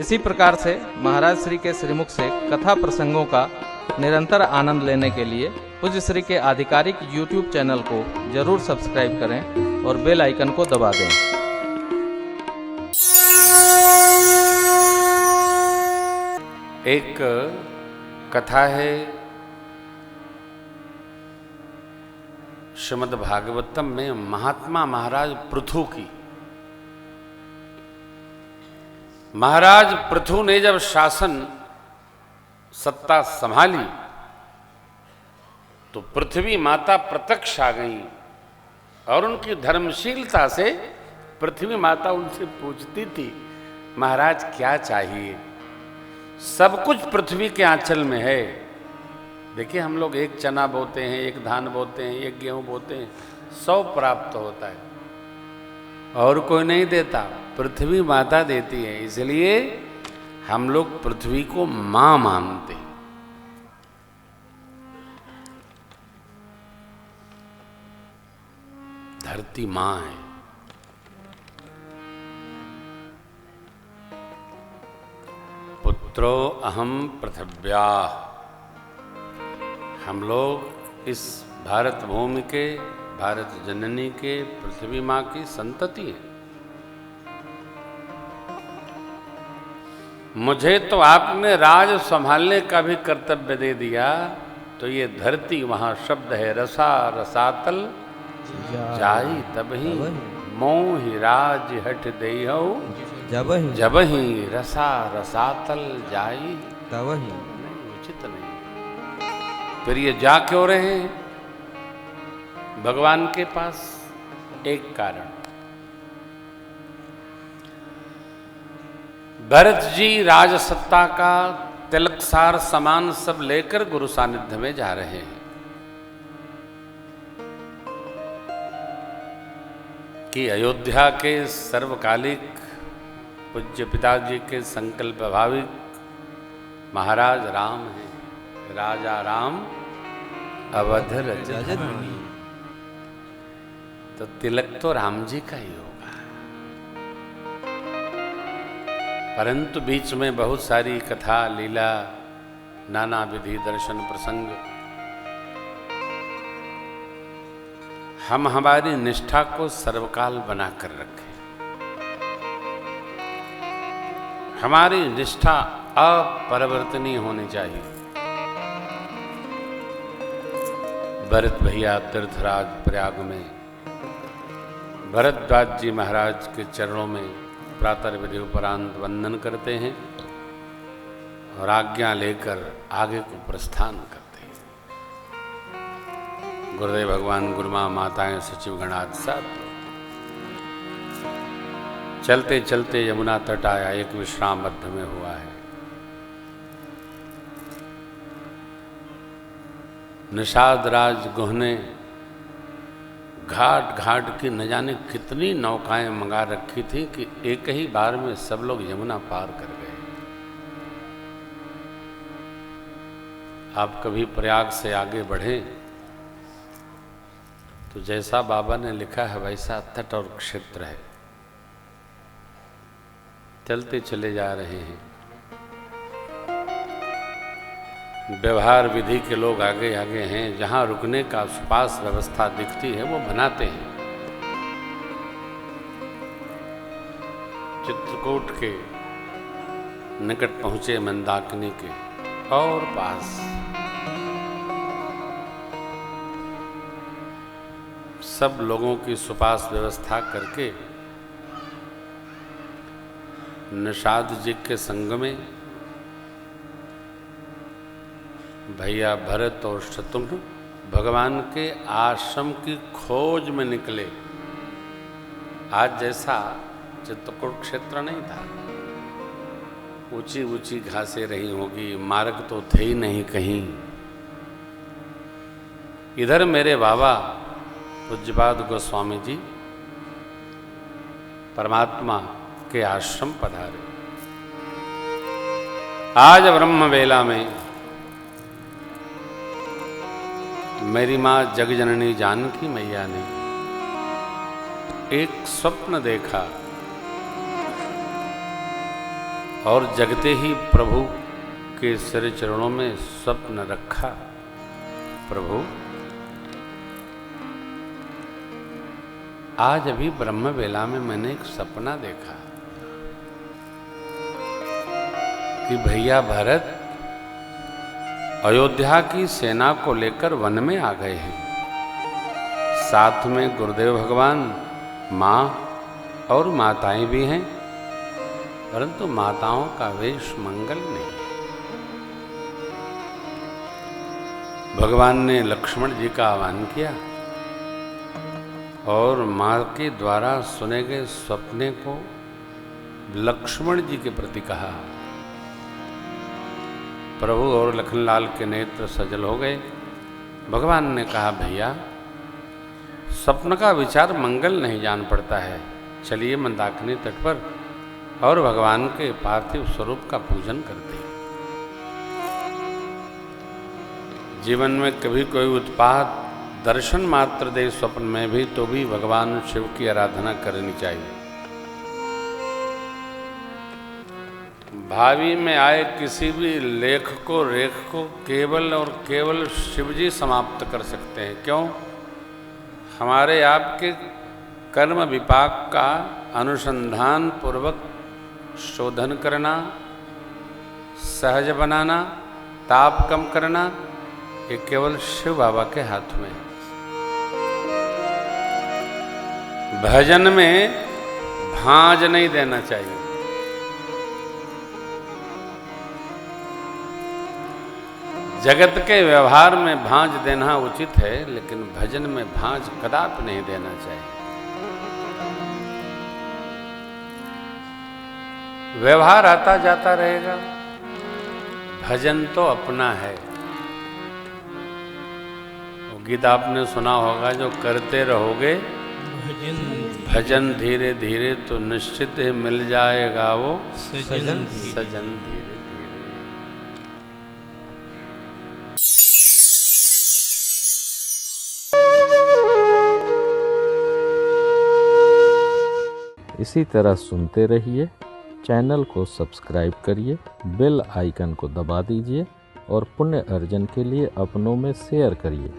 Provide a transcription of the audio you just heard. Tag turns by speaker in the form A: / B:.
A: इसी प्रकार से महाराज श्री के श्रीमुख से कथा प्रसंगों का निरंतर आनंद लेने के लिए पूज्य श्री के आधिकारिक YouTube चैनल को जरूर सब्सक्राइब करें और बेल आइकन को दबा दें।
B: एक कथा है श्रीमद् भागवतम में महात्मा महाराज पृथु की। महाराज पृथु ने जब शासन सत्ता संभाली तो पृथ्वी माता प्रत्यक्ष आ गई और उनकी धर्मशीलता से पृथ्वी माता उनसे पूछती थी, महाराज क्या चाहिए? सब कुछ पृथ्वी के आंचल में है। देखिए, हम लोग एक चना बोते हैं, एक धान बोते हैं, एक गेहूं बोते हैं, 100 प्राप्त होता है और कोई नहीं देता, पृथ्वी माता देती है। इसलिए हम लोग पृथ्वी को मां मानते। धरती मां है। पुत्रो अहम पृथिव्या। हम लोग इस भारत भूमि के, भारत जननी के, पृथ्वी मां की संतति है। मुझे तो आपने राज संभालने का भी कर्तव्य दे दिया, तो ये धरती वहां शब्द है रसा रसातल जाई तबही मोहि राज हट देहौ जबही रसा रसातल जाई तबही। नहीं, उचित नहीं। फिर ये जा क्यों रहे हैं भगवान के पास? एक कारण, भरत जी राजसत्ता का तिलकसार सामान सब लेकर गुरु सानिध्य में जा रहे हैं कि अयोध्या के सर्वकालिक पूज्य पिताजी के संकल्प भाविक महाराज राम हैं। राजा राम अवध रजधनी, तो तिलक तो राम जी का ही होगा। परंतु बीच में बहुत सारी कथा लीला, नाना विधि दर्शन प्रसंग, हम हमारी निष्ठा को सर्वकाल बनाकर रखें। हमारी निष्ठा अपरिवर्तनीय होनी चाहिए। भरत भैया तीर्थराज प्रयाग में भरद्वाज जी महाराज के चरणों में प्रातः विधि उपरांत वंदन करते हैं और आज्ञा लेकर आगे को प्रस्थान करते हैं। गुरुदेव भगवान, गुरुमा, माताएं, सचिव गणात साथ चलते चलते यमुना तट आया। एक विश्राम मध्य में हुआ है। निषाद राज गुह ने घाट घाट की न जाने कितनी नौकाएं मंगा रखी थी कि एक ही बार में सब लोग यमुना पार कर गए। आप कभी प्रयाग से आगे बढ़ें तो जैसा बाबा ने लिखा है वैसा तट और क्षेत्र है। चलते चले जा रहे हैं। व्यवहार विधि के लोग आगे आगे हैं। जहां रुकने का सुपास व्यवस्था दिखती है वो बनाते हैं। चित्रकूट के निकट पहुंचे, मंदाकिनी के और पास सब लोगों की सुपास व्यवस्था करके निषाद जी के संग में भैया भरत और शत्रुघ्न भगवान के आश्रम की खोज में निकले। आज जैसा चित्रकूट क्षेत्र नहीं था। ऊंची ऊंची घासें रही होगी, मार्ग तो थे ही नहीं कहीं। इधर मेरे बाबा पूज्यपाद गोस्वामी जी परमात्मा के आश्रम पधारे। आज ब्रह्म वेला में मेरी माँ जगजननी जानकी मैया ने एक स्वप्न देखा और जगते ही प्रभु के सिर चरणों में स्वप्न रखा। प्रभु, आज अभी ब्रह्म वेला में मैंने एक सपना देखा कि भैया भरत अयोध्या की सेना को लेकर वन में आ गए हैं। साथ में गुरुदेव भगवान, माँ और माताएं भी हैं, परंतु माताओं का वेश मंगल नहीं। भगवान ने लक्ष्मण जी का आह्वान किया और माँ के द्वारा सुने गए सपने को लक्ष्मण जी के प्रति कहा। प्रभु और लखनलाल के नेत्र सजल हो गए। भगवान ने कहा, भैया स्वप्न का विचार मंगल नहीं जान पड़ता है, चलिए मंदाकिनी तट पर और भगवान के पार्थिव स्वरूप का पूजन करते हैं। जीवन में कभी कोई उत्पात दर्शन मात्र दे स्वप्न में भी, तो भी भगवान शिव की आराधना करनी चाहिए। भावी में आए किसी भी रेख को केवल और केवल शिवजी समाप्त कर सकते हैं। क्यों? हमारे आपके कर्म विपाक का अनुसंधान पूर्वक शोधन करना, सहज बनाना, ताप कम करना, ये केवल शिव बाबा के हाथ में है। भजन में भांज नहीं देना चाहिए। जगत के व्यवहार में भांज देना उचित है, लेकिन भजन में भांज कदापि नहीं देना चाहिए। व्यवहार आता जाता रहेगा, भजन तो अपना है। वो गीत आपने सुना होगा, जो करते रहोगे भजन धीरे धीरे तो निश्चित ही मिल जाएगा वो सजन धीरे।
A: इसी तरह सुनते रहिए, चैनल को सब्सक्राइब करिए, बेल आइकन को दबा दीजिए और पुण्य अर्जन के लिए अपनों में शेयर करिए।